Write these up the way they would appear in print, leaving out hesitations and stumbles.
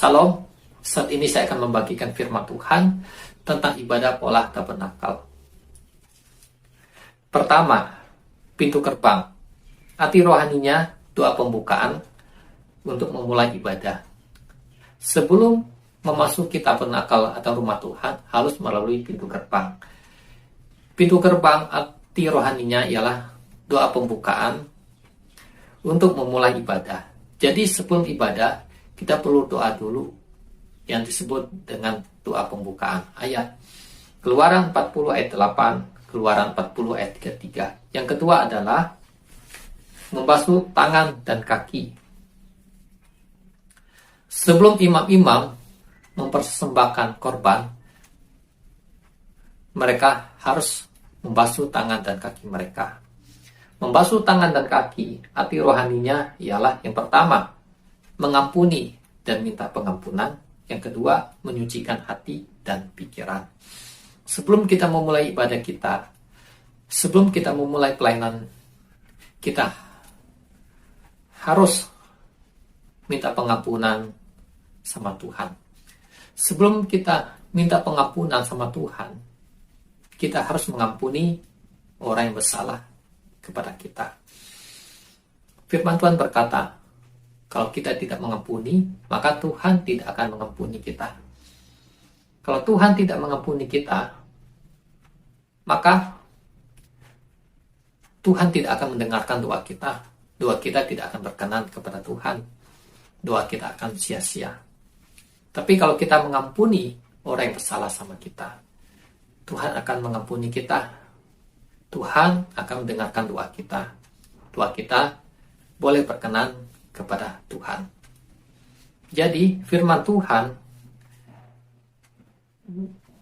Salam, saat ini saya akan membagikan firman Tuhan tentang ibadah pola tabernakel. Pertama, pintu gerbang. Arti rohaninya, doa pembukaan untuk memulai ibadah. Sebelum memasuki tabernakel atau rumah Tuhan, harus melalui pintu gerbang. Pintu gerbang arti rohaninya ialah doa pembukaan untuk memulai ibadah. Jadi sebelum ibadah, kita perlu doa dulu yang disebut dengan doa pembukaan. Ayat Keluaran 40 ayat 8, Keluaran 40 ayat 33. Yang kedua adalah membasuh tangan dan kaki. Sebelum imam-imam mempersembahkan korban, mereka harus membasuh tangan dan kaki mereka. Membasuh tangan dan kaki, arti rohaninya ialah yang pertama, mengampuni dan minta pengampunan. Yang kedua, menyucikan hati dan pikiran. Sebelum kita memulai ibadah kita, sebelum kita memulai pelayanan, kita harus minta pengampunan sama Tuhan. Sebelum kita minta pengampunan sama Tuhan, kita harus mengampuni orang yang bersalah kepada kita. Firman Tuhan berkata, kalau kita tidak mengampuni, maka Tuhan tidak akan mengampuni kita. Kalau Tuhan tidak mengampuni kita, maka Tuhan tidak akan mendengarkan doa kita. Doa kita tidak akan berkenan kepada Tuhan. Doa kita akan sia-sia. Tapi kalau kita mengampuni orang yang bersalah sama kita, Tuhan akan mengampuni kita. Tuhan akan mendengarkan doa kita. Doa kita boleh berkenan kepada Tuhan. Jadi firman Tuhan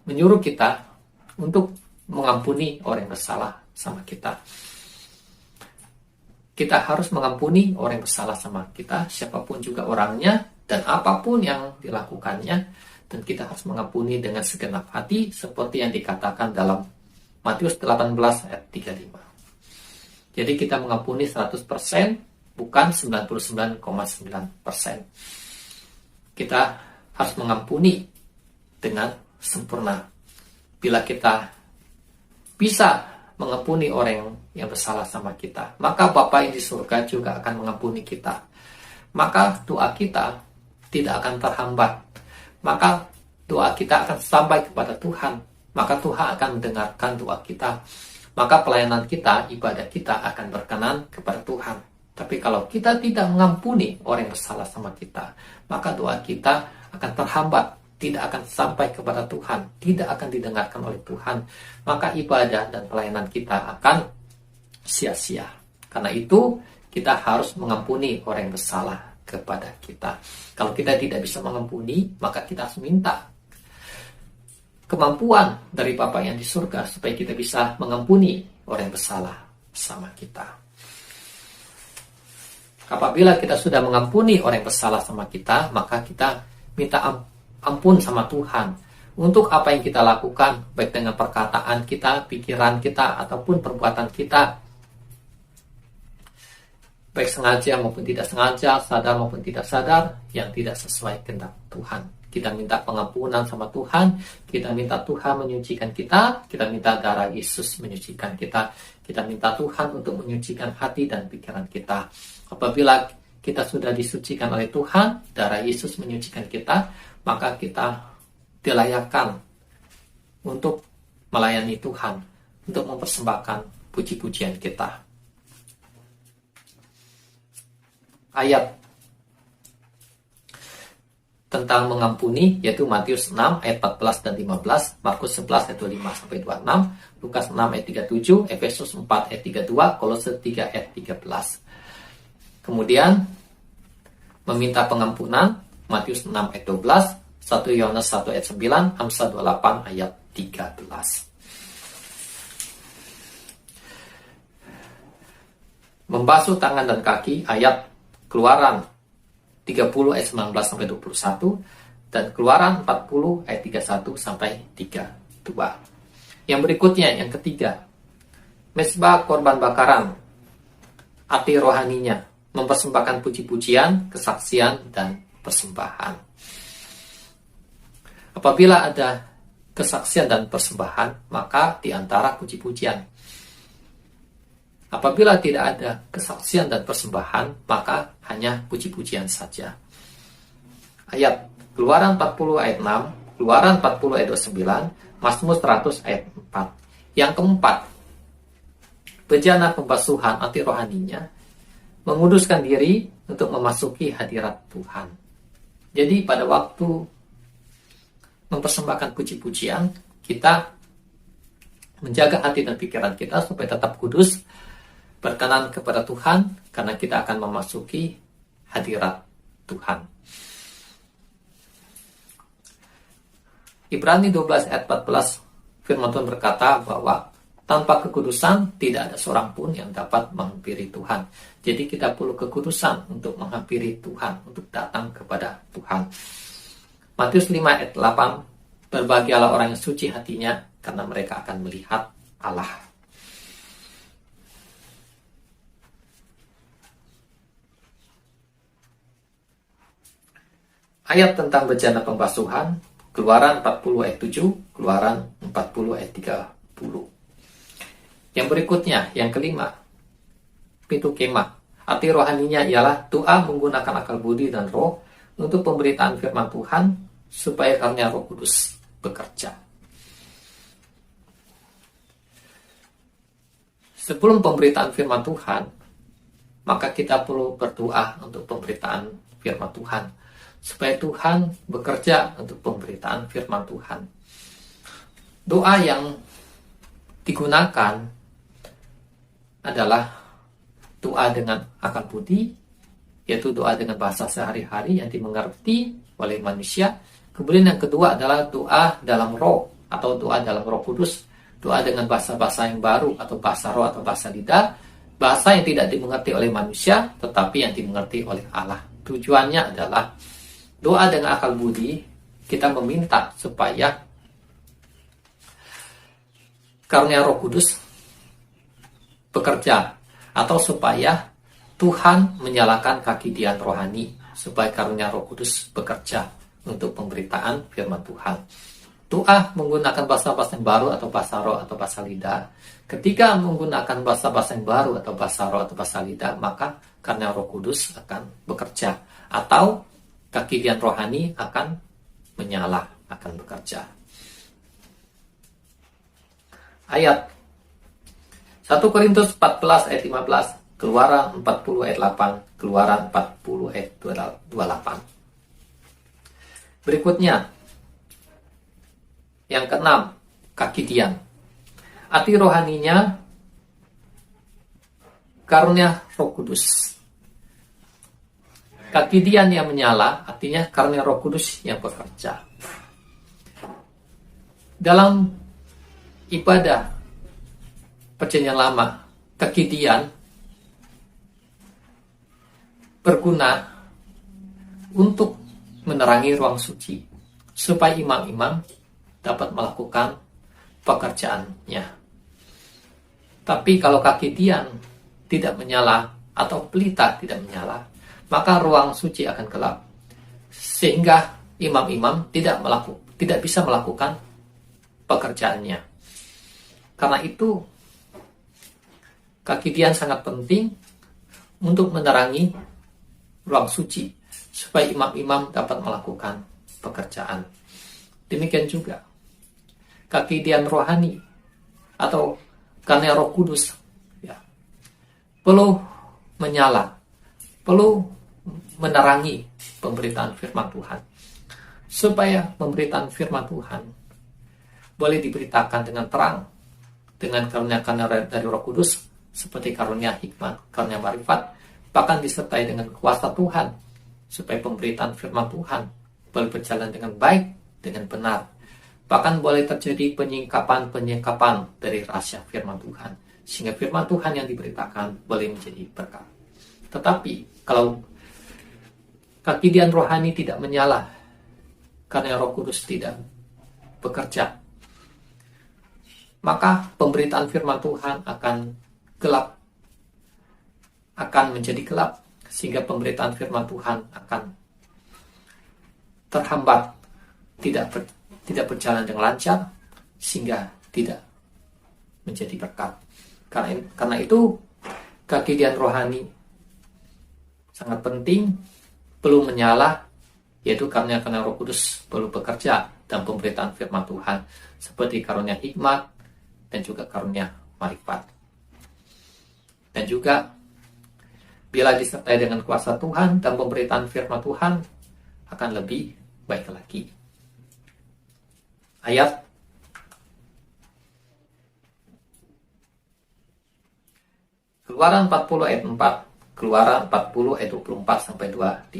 menyuruh kita untuk mengampuni orang yang bersalah sama kita. Kita harus mengampuni orang yang bersalah sama kita, siapapun juga orangnya dan apapun yang dilakukannya, dan kita harus mengampuni dengan segenap hati seperti yang dikatakan dalam Matius 18 ayat 35. Jadi kita mengampuni 100%, bukan 99,9%. Kita harus mengampuni dengan sempurna. Bila kita bisa mengampuni orang yang bersalah sama kita, maka Bapa yang di surga juga akan mengampuni kita. Maka doa kita tidak akan terhambat. Maka doa kita akan sampai kepada Tuhan. Maka Tuhan akan mendengarkan doa kita. Maka pelayanan kita, ibadah kita akan berkenan kepada Tuhan. Tapi kalau kita tidak mengampuni orang yang bersalah sama kita, maka doa kita akan terhambat, tidak akan sampai kepada Tuhan, tidak akan didengarkan oleh Tuhan. Maka ibadah dan pelayanan kita akan sia-sia. Karena itu, kita harus mengampuni orang yang bersalah kepada kita. Kalau kita tidak bisa mengampuni, maka kita harus minta kemampuan dari Bapa yang di surga supaya kita bisa mengampuni orang yang bersalah sama kita. Apabila kita sudah mengampuni orang yang bersalah sama kita, maka kita minta ampun sama Tuhan untuk apa yang kita lakukan, baik dengan perkataan kita, pikiran kita, ataupun perbuatan kita, baik sengaja maupun tidak sengaja, sadar maupun tidak sadar, yang tidak sesuai kehendak Tuhan. Kita minta pengampunan sama Tuhan, kita minta Tuhan menyucikan kita minta darah Yesus menyucikan kita minta Tuhan untuk menyucikan hati dan pikiran kita. Apabila kita sudah disucikan oleh Tuhan, darah Yesus menyucikan kita, maka kita dilayakkan untuk melayani Tuhan, untuk mempersembahkan puji-pujian kita. Ayat tentang mengampuni yaitu Matius 6 ayat 14 dan 15, Markus 11 ayat 25 sampai 26, Lukas 6 ayat 37, Efesus 4 ayat 32, Kolose 3 ayat 13. Kemudian meminta pengampunan Matius 6 ayat 12, 1 Yohanes 1 ayat 9, Amsal 28 ayat 13. Membasuh tangan dan kaki ayat Keluaran 30 ayat 19 sampai 21 dan Keluaran 40 ayat 31 sampai 32. Yang berikutnya, yang ketiga, mezbah korban bakaran. Arti rohaninya mempersembahkan puji-pujian, kesaksian, dan persembahan. Apabila ada kesaksian dan persembahan, maka di antara puji-pujian. Apabila tidak ada kesaksian dan persembahan, maka hanya puji-pujian saja. Ayat Keluaran 40 ayat 6, Keluaran 40 ayat 29, Mazmur 100 ayat 4. Yang keempat, bejana pembasuhan anti rohaninya menguduskan diri untuk memasuki hadirat Tuhan. Jadi pada waktu mempersembahkan puji-pujian, kita menjaga hati dan pikiran kita supaya tetap kudus, berkenan kepada Tuhan, karena kita akan memasuki hadirat Tuhan. Ibrani 12 ayat 14, firman Tuhan berkata bahwa tanpa kekudusan tidak ada seorang pun yang dapat menghampiri Tuhan. Jadi kita perlu kekudusan untuk menghampiri Tuhan, untuk datang kepada Tuhan. Matius 5 ayat 8, berbahagialah orang yang suci hatinya, karena mereka akan melihat Allah. Ayat tentang bejana pembasuhan, Keluaran 40 ayat 7, Keluaran 40 ayat 30. Yang berikutnya, yang kelima, pintu kemah. Arti rohaninya ialah doa menggunakan akal budi dan roh untuk pemberitaan firman Tuhan, supaya karunia Roh Kudus bekerja. Sebelum pemberitaan firman Tuhan, maka kita perlu berdoa untuk pemberitaan firman Tuhan, supaya Tuhan bekerja untuk pemberitaan firman Tuhan. Doa yang digunakan adalah doa dengan akal budi, yaitu doa dengan bahasa sehari-hari yang dimengerti oleh manusia. Kemudian yang kedua adalah doa dalam roh, atau doa dalam Roh Kudus, doa dengan bahasa-bahasa yang baru, atau bahasa roh atau bahasa lidah, bahasa yang tidak dimengerti oleh manusia, tetapi yang dimengerti oleh Allah. Tujuannya adalah doa dengan akal budi, kita meminta supaya karunia Roh Kudus bekerja, atau supaya Tuhan menyalakan kegiatan rohani, supaya karunia Roh Kudus bekerja untuk pemberitaan firman Tuhan. Doa menggunakan bahasa-bahasa yang baru, atau bahasa roh atau bahasa lidah. Ketika menggunakan bahasa-bahasa yang baru atau bahasa roh atau bahasa lidah, maka karunia Roh Kudus akan bekerja, atau kegiatan rohani akan menyala, akan bekerja. Ayat 1 Korintus 14 ayat 15, Keluaran 40 ayat 8, Keluaran 40 ayat 28. Berikutnya, yang keenam, kegiatan. Arti rohaninya karunia Roh Kudus. Kegiatan yang menyala artinya karunia Roh Kudus yang bekerja. Dalam ibadah Perjanjian Lama, kegiatan berguna untuk menerangi ruang suci, supaya imam-imam dapat melakukan pekerjaannya. Tapi kalau kegiatan tidak menyala, atau pelita tidak menyala, maka ruang suci akan gelap, sehingga imam-imam tidak bisa melakukan pekerjaannya. Karena itu, kegiatan sangat penting untuk menerangi ruang suci, supaya imam-imam dapat melakukan pekerjaan. Demikian juga, kegiatan rohani atau karunia Roh Kudus perlu menyala, perlu menerangi pemberitaan firman Tuhan, supaya pemberitaan firman Tuhan boleh diberitakan dengan terang, dengan karunia-karunia dari Roh Kudus, seperti karunia hikmat, karunia marifat, bahkan disertai dengan kuasa Tuhan, supaya pemberitaan firman Tuhan boleh berjalan dengan baik, dengan benar. Bahkan boleh terjadi penyingkapan dari rahasia firman Tuhan, sehingga firman Tuhan yang diberitakan boleh menjadi berkat. Tetapi kalau kegiatan rohani tidak menyala, karena Roh Kudus tidak bekerja, maka pemberitaan firman Tuhan akan gelap, akan menjadi gelap, sehingga pemberitaan firman Tuhan akan terhambat, tidak berjalan dengan lancar, sehingga tidak menjadi berkat. Karena itu, kegigihan rohani sangat penting, perlu menyala, yaitu karena Roh Kudus perlu bekerja dalam pemberitaan firman Tuhan, seperti karunia hikmat dan juga karunia marifat. Dan juga bila disertai dengan kuasa Tuhan dan pemberitaan firman Tuhan, akan lebih baik lagi. Ayat Keluaran 40 ayat 4, Keluaran 40 ayat 24 sampai 25.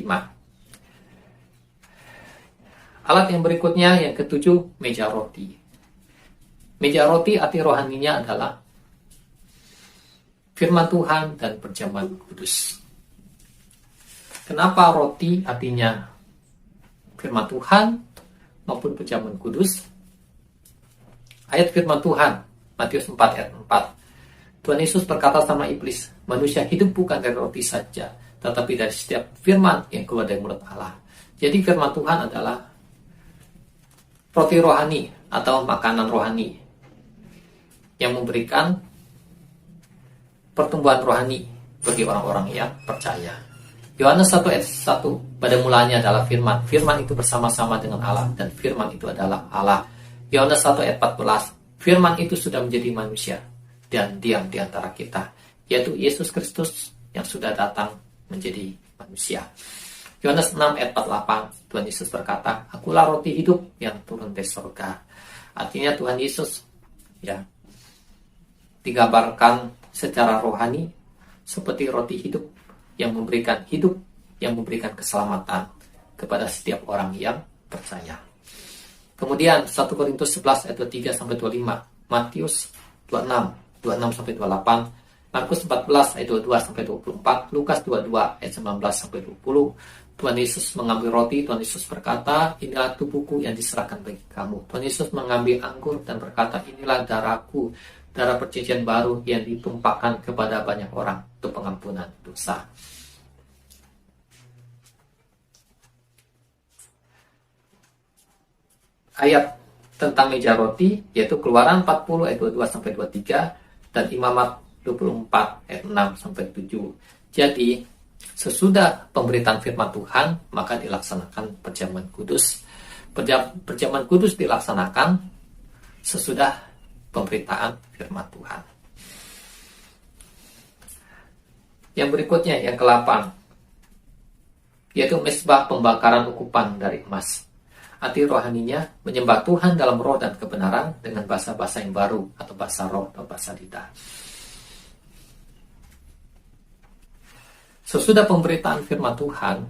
Alat yang berikutnya, yang ketujuh, meja roti. Meja roti arti rohaninya adalah firman Tuhan dan perjamuan kudus. Kenapa roti artinya firman Tuhan maupun perjamuan kudus? Ayat firman Tuhan, Matius 4 ayat 4. Tuhan Yesus berkata sama iblis, manusia hidup bukan dari roti saja, tetapi dari setiap firman yang keluar dari mulut Allah. Jadi firman Tuhan adalah roti rohani atau makanan rohani yang memberikan pertumbuhan rohani bagi orang-orang yang percaya. Yohanes 1 ayat 1, pada mulanya adalah firman. Firman itu bersama-sama dengan Allah, dan firman itu adalah Allah. Yohanes 1 ayat 14, firman itu sudah menjadi manusia dan diam di antara kita, yaitu Yesus Kristus yang sudah datang menjadi manusia. Yohanes 6 ayat 48, Tuhan Yesus berkata, akulah roti hidup yang turun dari surga. Artinya Tuhan Yesus digambarkan secara rohani seperti roti hidup yang memberikan keselamatan kepada setiap orang yang percaya. Kemudian 1 Korintus 11 ayat 23 sampai 25, Matius 26 sampai 28, Markus 14 ayat 22 sampai 24, Lukas 22 ayat 19 sampai 20. Tuhan Yesus mengambil roti, Tuhan Yesus berkata, inilah tubuhku yang diserahkan bagi kamu. Tuhan Yesus mengambil anggur dan berkata, inilah darahku, darah perjanjian baru yang ditumpahkan kepada banyak orang untuk pengampunan dosa. Ayat tentang meja roti, yaitu Keluaran 40 ayat 22 sampai 23 dan Imamat 24 ayat 6 sampai 7. Jadi, sesudah pemberitaan firman Tuhan, maka dilaksanakan perjamuan kudus. Perjamuan kudus dilaksanakan sesudah pemberitaan firman Tuhan. Yang berikutnya, yang ke-8, yaitu mezbah pembakaran ukupan dari emas. Arti rohaninya menyembah Tuhan dalam roh dan kebenaran dengan bahasa-bahasa yang baru atau bahasa roh atau bahasa lidah. Sesudah pemberitaan firman Tuhan,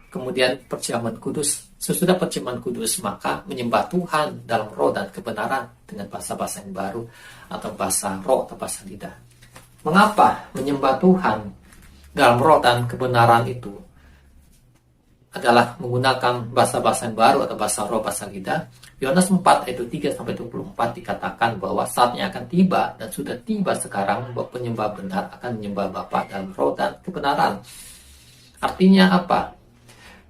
kemudian perjamuan kudus. Sesudah perjamuan kudus, maka menyembah Tuhan dalam roh dan kebenaran dengan bahasa-bahasa yang baru atau bahasa roh atau bahasa lidah. Mengapa menyembah Tuhan dalam roh dan kebenaran itu adalah menggunakan bahasa-bahasa yang baru atau bahasa roh, bahasa lidah? Yohanes 4 ayat 3 sampai 24 dikatakan bahwa saatnya akan tiba dan sudah tiba sekarang bahwa penyembah benar akan menyembah Bapa dalam roh dan kebenaran. Artinya apa?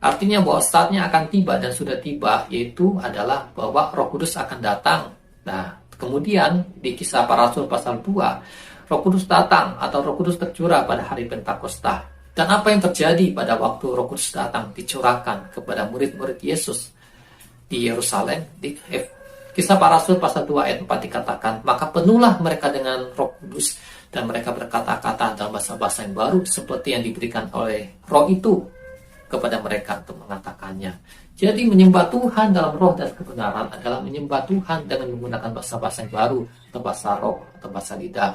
Artinya bahwa saatnya akan tiba dan sudah tiba, yaitu adalah bahwa Roh Kudus akan datang. Nah, kemudian di Kisah Para Rasul pasal 2, Roh Kudus datang atau Roh Kudus tercurah pada hari Pentakosta. Dan apa yang terjadi pada waktu Roh Kudus datang dicurahkan kepada murid-murid Yesus di Yerusalem? Di Kisah Para Rasul pasal 2 ayat 4 dikatakan, maka penuhlah mereka dengan Roh Kudus dan mereka berkata-kata dalam bahasa-bahasa yang baru seperti yang diberikan oleh Roh itu kepada mereka untuk mengatakannya. Jadi menyembah Tuhan dalam roh dan kebenaran adalah menyembah Tuhan dengan menggunakan bahasa-bahasa yang baru atau bahasa roh atau bahasa lidah.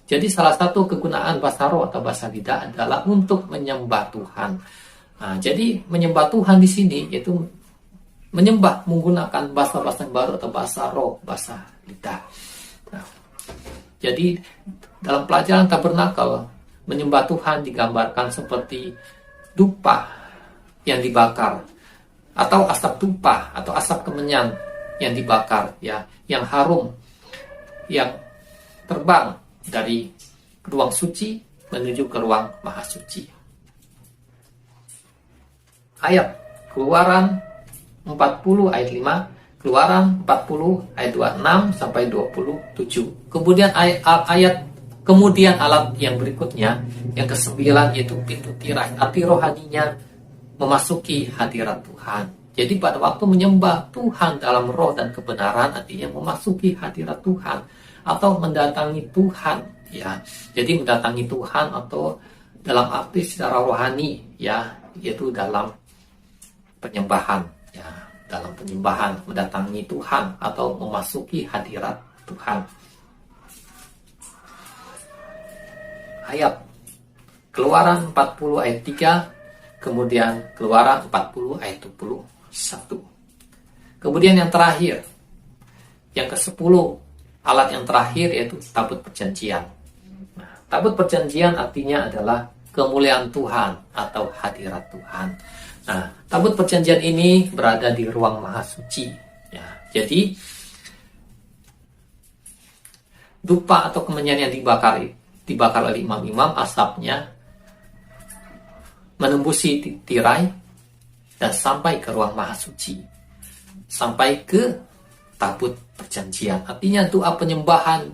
Jadi salah satu kegunaan bahasa roh atau bahasa lidah adalah untuk menyembah Tuhan. Nah, jadi menyembah Tuhan di sini yaitu menyembah menggunakan bahasa-bahasa yang baru atau bahasa roh, bahasa lidah. Nah, jadi dalam pelajaran tabernakel, menyembah Tuhan digambarkan seperti dupa yang dibakar atau asap dupa atau asap kemenyan yang dibakar, ya, yang harum, yang terbang dari ruang suci menuju ke ruang maha suci. Ayat Keluaran 40 ayat 5, Keluaran 40 ayat 26 sampai 27. Kemudian alat yang berikutnya, yang ke-9, yaitu pintu tirai. Arti rohaninya memasuki hadirat Tuhan. Jadi pada waktu menyembah Tuhan dalam roh dan kebenaran, artinya memasuki hadirat Tuhan atau mendatangi Tuhan, ya. Jadi mendatangi Tuhan atau dalam arti secara rohani, ya, yaitu dalam penyembahan, ya, dalam penyembahan, mendatangi Tuhan atau memasuki hadirat Tuhan. Ayat Keluaran 40 ayat 3, kemudian Keluaran 40 ayat 21. Kemudian yang terakhir, yang ke-10, alat yang terakhir yaitu tabut perjanjian. Nah, tabut perjanjian artinya adalah kemuliaan Tuhan atau hadirat Tuhan. Nah, tabut perjanjian ini berada di ruang maha suci. Ya, jadi dupa atau kemenyan yang dibakar oleh imam-imam, asapnya menembusi tirai dan sampai ke ruang maha suci, sampai ke tabut perjanjian. Artinya doa penyembahan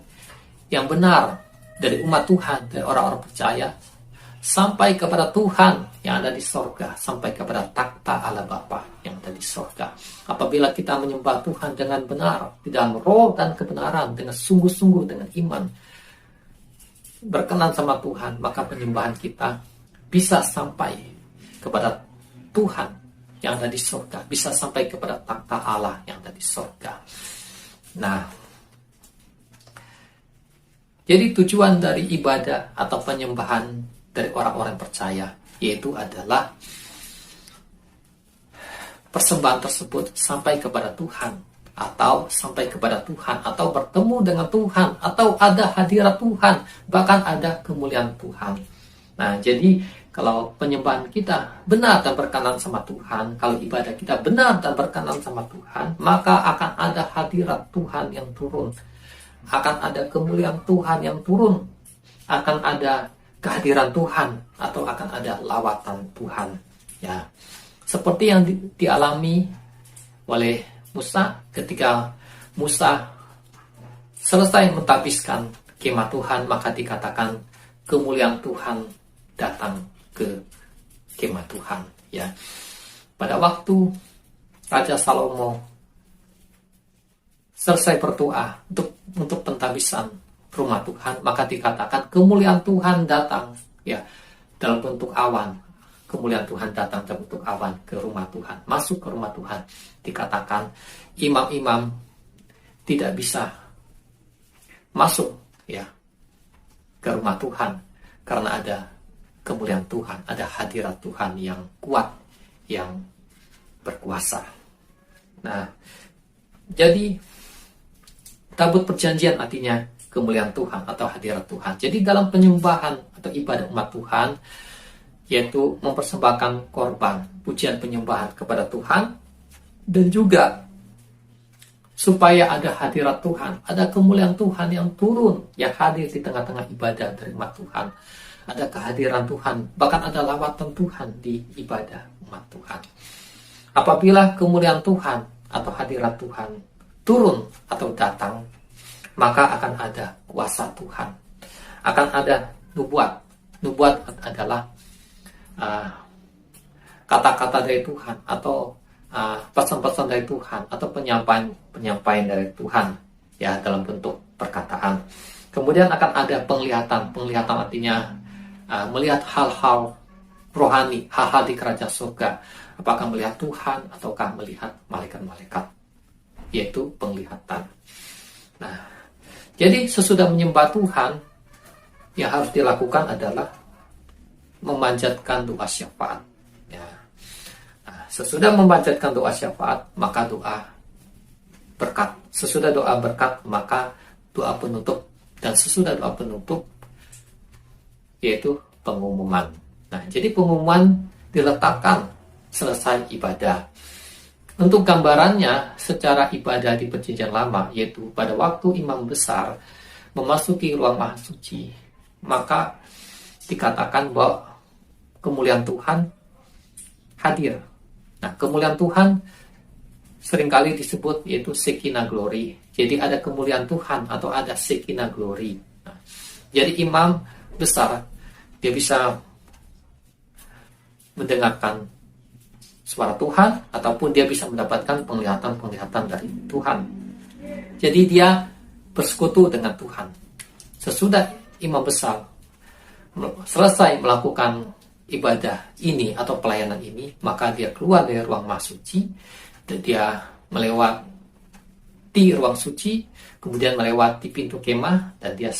yang benar dari umat Tuhan, dari orang-orang percaya, sampai kepada Tuhan yang ada di sorga, sampai kepada takhta Allah Bapa yang ada di sorga. Apabila kita menyembah Tuhan dengan benar, di dalam roh dan kebenaran, dengan sungguh-sungguh, dengan iman, berkenan sama Tuhan, maka penyembahan kita bisa sampai kepada Tuhan yang ada di sorga, bisa sampai kepada takhta Allah yang ada di sorga. Nah, jadi tujuan dari ibadah atau penyembahan dari orang-orang percaya, yaitu adalah persembahan tersebut sampai kepada Tuhan, atau sampai kepada Tuhan, atau bertemu dengan Tuhan, atau ada hadirat Tuhan, bahkan ada kemuliaan Tuhan. Nah, jadi kalau penyembahan kita benar dan berkenan sama Tuhan, kalau ibadah kita benar dan berkenan sama Tuhan, maka akan ada hadirat Tuhan yang turun, akan ada kemuliaan Tuhan yang turun, akan ada kehadiran Tuhan, atau akan ada lawatan Tuhan, ya. Seperti yang dialami oleh Musa ketika Musa selesai mentahbiskan kemah Tuhan, maka dikatakan kemuliaan Tuhan datang ke kemah Tuhan, ya. Pada waktu Raja Salomo selesai berdoa untuk pentahbisan rumah Tuhan, maka dikatakan kemuliaan Tuhan datang, ya, dalam bentuk awan. Kemuliaan Tuhan datang dalam bentuk awan ke rumah Tuhan, masuk ke rumah Tuhan. Dikatakan imam-imam tidak bisa masuk, ya, ke rumah Tuhan karena ada kemuliaan Tuhan, ada hadirat Tuhan yang kuat, yang berkuasa. Nah, jadi tabut perjanjian artinya kemuliaan Tuhan atau hadirat Tuhan. Jadi dalam penyembahan atau ibadah umat Tuhan, yaitu mempersembahkan korban pujian penyembahan kepada Tuhan, dan juga supaya ada hadirat Tuhan, ada kemuliaan Tuhan yang turun, yang hadir di tengah-tengah ibadah dari umat Tuhan. Ada kehadiran Tuhan, bahkan ada lawatan Tuhan di ibadah umat Tuhan. Apabila kemuliaan Tuhan atau hadirat Tuhan turun atau datang, maka akan ada kuasa Tuhan, akan ada nubuat. Nubuat adalah kata-kata dari Tuhan, atau pesan-pesan dari Tuhan, atau penyampaian dari Tuhan, ya, dalam bentuk perkataan. Kemudian akan ada penglihatan. Penglihatan artinya melihat hal-hal rohani, hal-hal di kerajaan surga. Apakah melihat Tuhan ataukah melihat malaikat-malaikat, yaitu penglihatan. Nah, jadi sesudah menyembah Tuhan, yang harus dilakukan adalah memanjatkan doa syafaat, ya. Nah, sesudah memanjatkan doa syafaat, maka doa berkat. Sesudah doa berkat, maka doa penutup. Dan sesudah doa penutup, yaitu pengumuman. Nah, jadi pengumuman diletakkan selesai ibadah. Untuk gambarannya, secara ibadah di Perjanjian Lama, yaitu pada waktu imam besar memasuki ruang maha suci, maka dikatakan bahwa kemuliaan Tuhan hadir. Nah, kemuliaan Tuhan seringkali disebut yaitu Shekinah glory. Jadi ada kemuliaan Tuhan atau ada Shekinah glory. Nah, jadi imam besar dia bisa mendengarkan suara Tuhan ataupun dia bisa mendapatkan penglihatan-penglihatan dari Tuhan. Jadi dia bersekutu dengan Tuhan. Sesudah imam besar selesai melakukan ibadah ini atau pelayanan ini, maka dia keluar dari ruang Maha Suci dan dia melewati ruang suci, kemudian melewati pintu kemah dan dia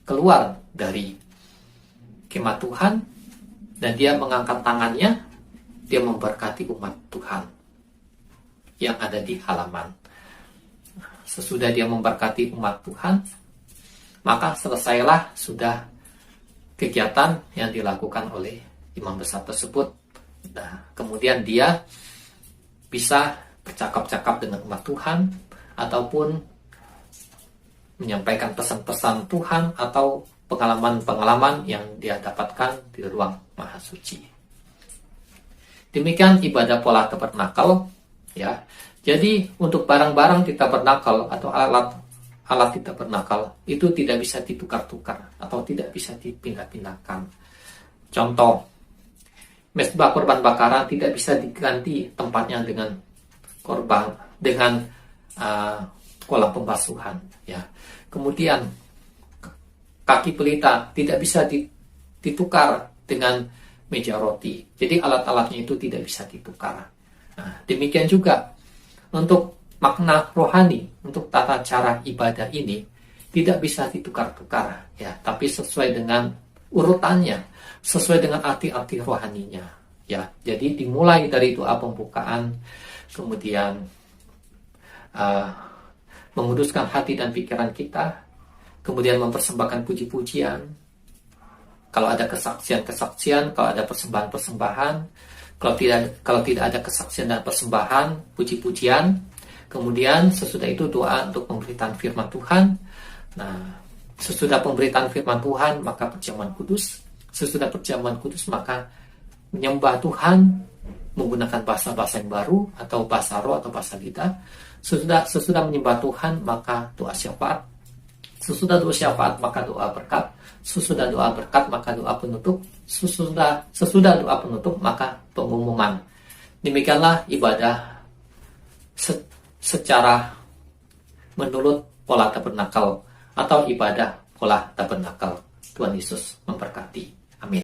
keluar dari kemah Tuhan dan dia mengangkat tangannya, dia memberkati umat Tuhan yang ada di halaman. Sesudah dia memberkati umat Tuhan, maka selesailah sudah kegiatan yang dilakukan oleh imam besar tersebut. Nah, kemudian dia bisa bercakap-cakap dengan umat Tuhan ataupun menyampaikan pesan-pesan Tuhan atau pengalaman-pengalaman yang dia dapatkan di ruang Maha Suci. Demikian ibadah pola tabernakel, ya. Jadi untuk barang-barang di tabernakel atau alat di tabernakel itu tidak bisa ditukar-tukar atau tidak bisa dipindah-pindahkan. Contoh, mezbah korban bakaran tidak bisa diganti tempatnya dengan korban dengan kolam pembasuhan, ya. Kemudian kaki pelita tidak bisa ditukar dengan meja roti. Jadi alat-alatnya itu tidak bisa ditukar. Nah, demikian juga untuk makna rohani, untuk tata cara ibadah ini tidak bisa ditukar-tukar, ya, tapi sesuai dengan urutannya, sesuai dengan arti-arti rohaninya, ya. Jadi dimulai dari doa pembukaan, kemudian menguduskan hati dan pikiran kita, kemudian mempersembahkan puji-pujian, kalau ada kesaksian-kesaksian, kalau ada persembahan-persembahan, kalau tidak ada kesaksian dan persembahan, puji-pujian, kemudian sesudah itu doa untuk pemberitaan firman Tuhan. Nah, sesudah pemberitaan firman Tuhan, maka perjamuan kudus. Sesudah perjamuan kudus, maka menyembah Tuhan menggunakan bahasa-bahasa yang baru atau bahasa roh atau bahasa lidah. Sesudah menyembah Tuhan, maka doa syafaat. Sesudah doa syafaat, maka doa berkat. Sesudah doa berkat, maka doa penutup. Sesudah doa penutup, maka pengumuman. Demikianlah ibadah secara menurut pola tabernakel atau ibadah pola tabernakel. Tuhan Yesus memberkati.